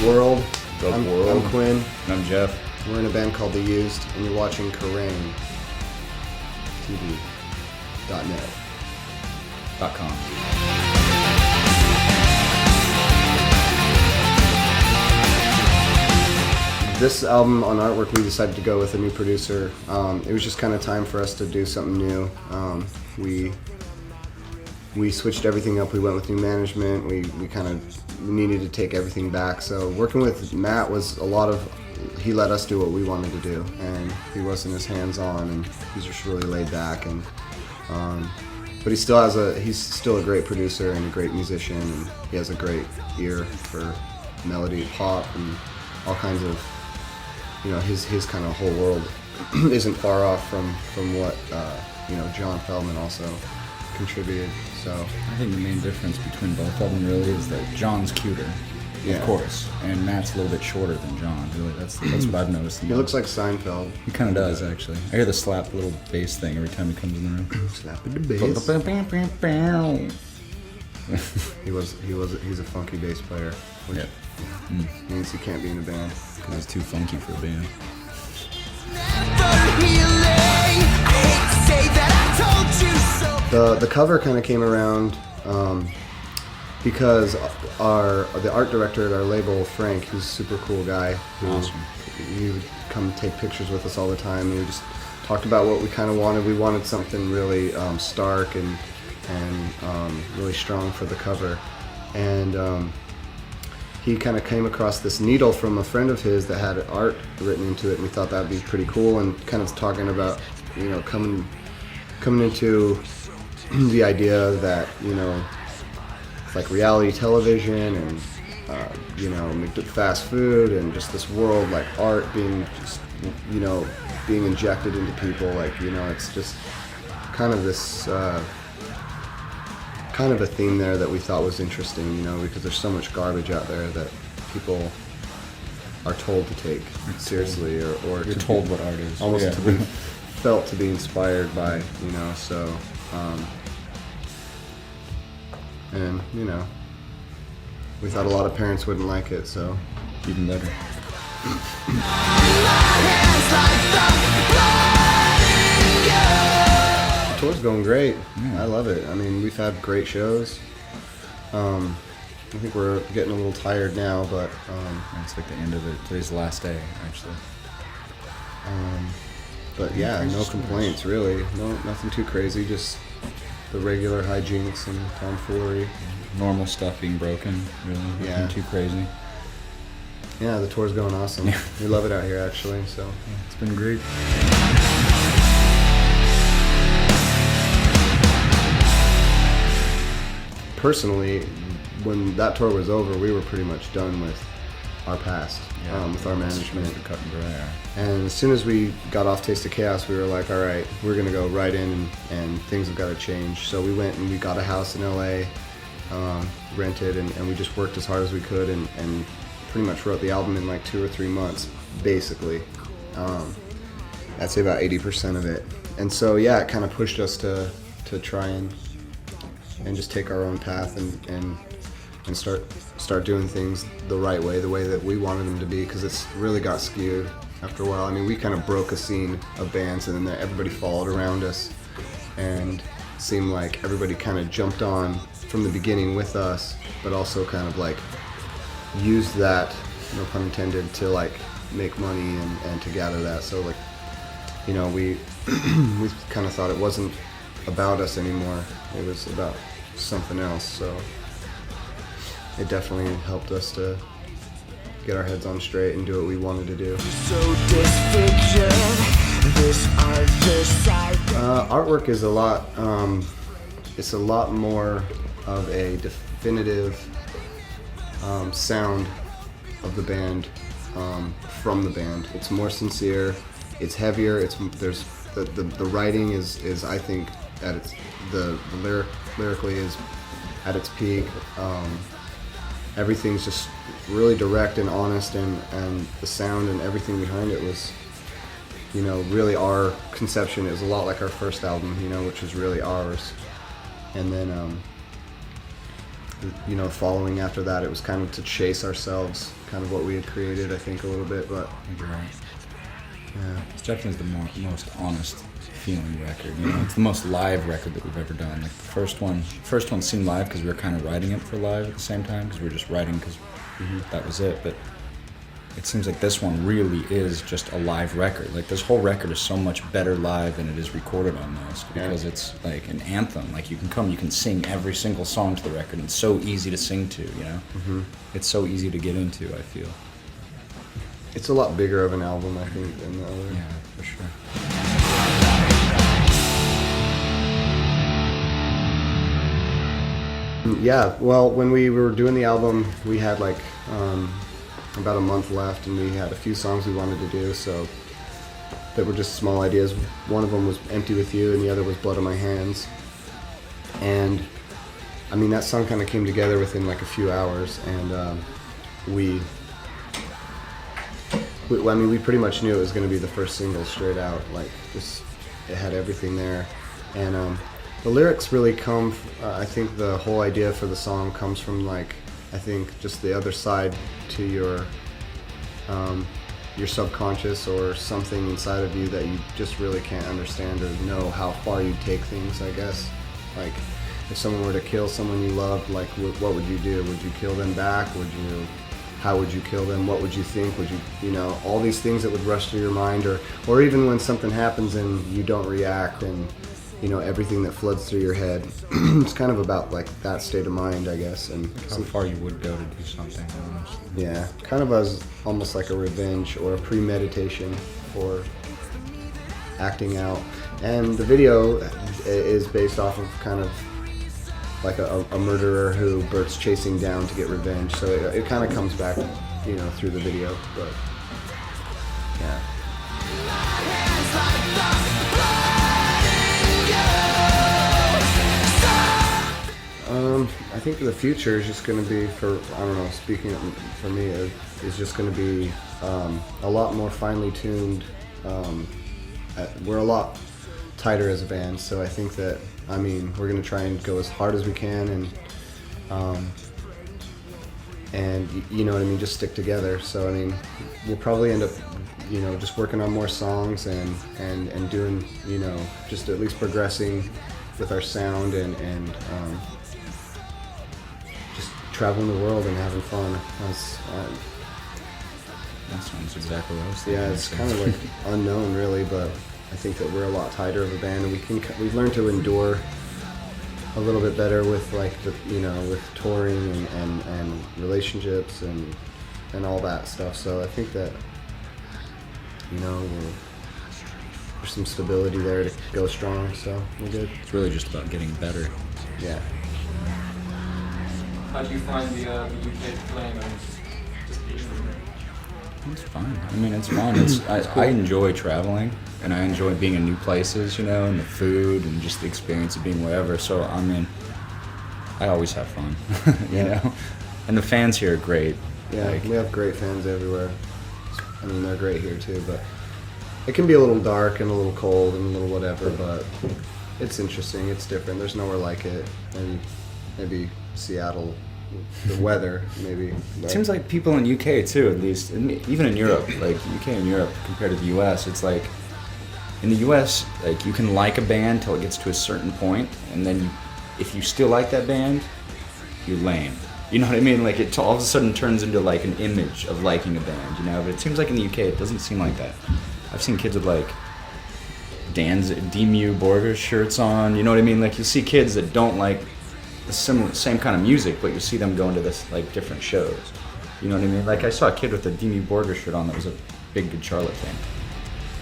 World. World. I'm Quinn. And I'm Jeph. We're in a band called The Used, and you're watching Kerrang TV.net.com. This album on Artwork, we decided to go with a new producer. It was just kind of time for us to do something new. We switched everything up. We went with new management. We kind of needed to take everything back. So working with Matt was a lot of, he let us do what we wanted to do, and he wasn't as hands-on, and he's just really laid back. And but he's still a great producer and a great musician, and he has a great ear for melody, pop, and all kinds of, his kind of whole world isn't far off from what John Feldman also contributed. So I think the main difference between both of them really is that John's cuter, of course, and Matt's a little bit shorter than John. Really, that's what I've noticed. He looks like Seinfeld. He kind of does, actually. I hear the slap little bass thing every time he comes in the room. Slapping the bass. He's a funky bass player, which means he can't be in a band because he's too funky for a band. The cover kind of came around because the art director at our label, Frank, who's a super cool guy, he would come take pictures with us all the time, and we just talked about what we kind of wanted. We wanted something really stark and really strong for the cover, and he kind of came across this needle from a friend of his that had art written into it, and we thought that'd be pretty cool, and kind of talking about coming into the idea that it's like reality television and fast food and just this world, like art being just being injected into people, it's just kind of this kind of a theme there that we thought was interesting, because there's so much garbage out there that people are told to take seriously, or you're told what art is, almost to be felt to be inspired by, so and we thought a lot of parents wouldn't like it, so even better. The tour's going great. I love it. I mean, we've had great shows. I think we're getting a little tired now, but it's like the end of it. Today's the last day, actually. But yeah, no complaints really. Nothing too crazy. Just the regular hijinks and tomfoolery. Normal stuff being broken, really. Nothing too crazy. Yeah, the tour's going awesome. We love it out here, actually. So it's been great. Personally, when that tour was over, we were pretty much done with our past, with our management. Cut and dry. And as soon as we got off Taste of Chaos, we were like, all right, we're going to go right in and things have got to change. So we went and we got a house in LA, rented, and we just worked as hard as we could and pretty much wrote the album in like 2 or 3 months, basically. I'd say about 80% of it. And so, it kind of pushed us to try and just take our own path and start doing things the right way, the way that we wanted them to be, because it's really got skewed after a while. I mean, we kind of broke a scene of bands, and then everybody followed around us, and it seemed like everybody kind of jumped on from the beginning with us, but also kind of like used that, no pun intended, to like make money and to gather that. So like, we kind of thought it wasn't about us anymore. It was about something else. So it definitely helped us to get our heads on straight and do what we wanted to do. Artwork is a lot. It's a lot more of a definitive sound of the band, from the band. It's more sincere. It's heavier. There's the writing is I think at its lyrically is at its peak. Everything's just really direct and honest, and the sound and everything behind it was, really our conception. It was a lot like our first album, which was really ours. And then you know, following after that, it was kind of to chase ourselves, kind of what we had created, I think, a little bit. But I think you're right. yeah, It's definitely the most honest feeling record. You know, it's the most live record that we've ever done. Like the first one seemed live because we were kind of writing it for live at the same time, because we were just writing because that was it. But it seems like this one really is just a live record. Like this whole record is so much better live than it is recorded almost, because it's like an anthem. Like you can sing every single song to the record, and it's so easy to sing to, you know? It's so easy to get into, I feel. it's a lot bigger of an album, I think, than the other. Yeah, for sure. Yeah, well, when we were doing the album, we had like about a month left, and we had a few songs we wanted to do, so that were just small ideas. One of them was Empty With You, and the other was Blood on My Hands. And I mean, that song kind of came together within like a few hours, and we pretty much knew it was going to be the first single straight out. Like, just, it had everything there. And the lyrics really come, I think the whole idea for the song comes from, like, I think just the other side to your subconscious, or something inside of you that you just really can't understand or know how far you take things, I guess. Like, if someone were to kill someone you loved, like, what would you do? Would you kill them back? How would you kill them? What would you think? Would you know, all these things that would rush through your mind, or even when something happens and you don't react, and, you know, everything that floods through your head. It's kind of about, like, that state of mind, I guess. And How far you would go to do something almost. yeah, kind of as almost like a revenge or a premeditation for acting out. And the video is based off of kind of like a murderer who Bert's chasing down to get revenge. So it kind of comes back, you know, through the video. But yeah. I think the future is just going to be, I don't know, speaking for me, is just going to be a lot more finely tuned. We're a lot tighter as a band, so I think that, I mean, we're going to try and go as hard as we can, and you know what I mean, just stick together. So I mean, we'll probably end up, you know, just working on more songs and doing, you know, just at least progressing with our sound, and just traveling the world and having fun. That sounds exactly what I was thinking. Yeah, it's kind of like unknown, really, but I think that we're a lot tighter of a band, and we've learned to endure a little bit better with, like, the, you know, with touring and relationships and all that stuff. So I think that, you know, there's some stability there to go strong. So we're good. It's really just about getting better. Yeah. How do you find the UK playing on just being It's fun. I mean, it's fun. I enjoy traveling, and I enjoy being in new places, you know, and the food, and just the experience of being wherever. So, I mean, I always have fun, you know? And the fans here are great. Yeah, Like, we have great fans everywhere. I mean, they're great here too, but it can be a little dark and a little cold and a little whatever, but it's interesting. It's different. There's nowhere like it. Maybe Seattle, the weather, maybe. it seems like people in UK too, at least, even in Europe, like UK and Europe compared to the US, it's like, in the US, like, you can like a band till it gets to a certain point, and then if you still like that band, you're lame. You know what I mean? Like, it all of a sudden turns into, like, an image of liking a band, you know? But it seems like in the UK, it doesn't seem like that. I've seen kids with, like, Demu Borgers shirts on, you know what I mean? Like, you see kids that don't like the same kind of music, but you see them going to this, like, different shows. You know what I mean? Like, I saw a kid with a Demu Borgers shirt on that was a Big Good Charlotte fan.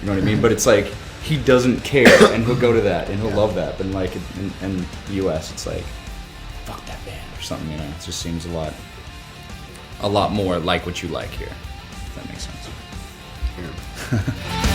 You know what I mean? But it's like, he doesn't care, and he'll go to that, and he'll love that. But, like, in the US, it's like, fuck that band or something, you know? It just seems a lot more like what you like here, if that makes sense. Yeah.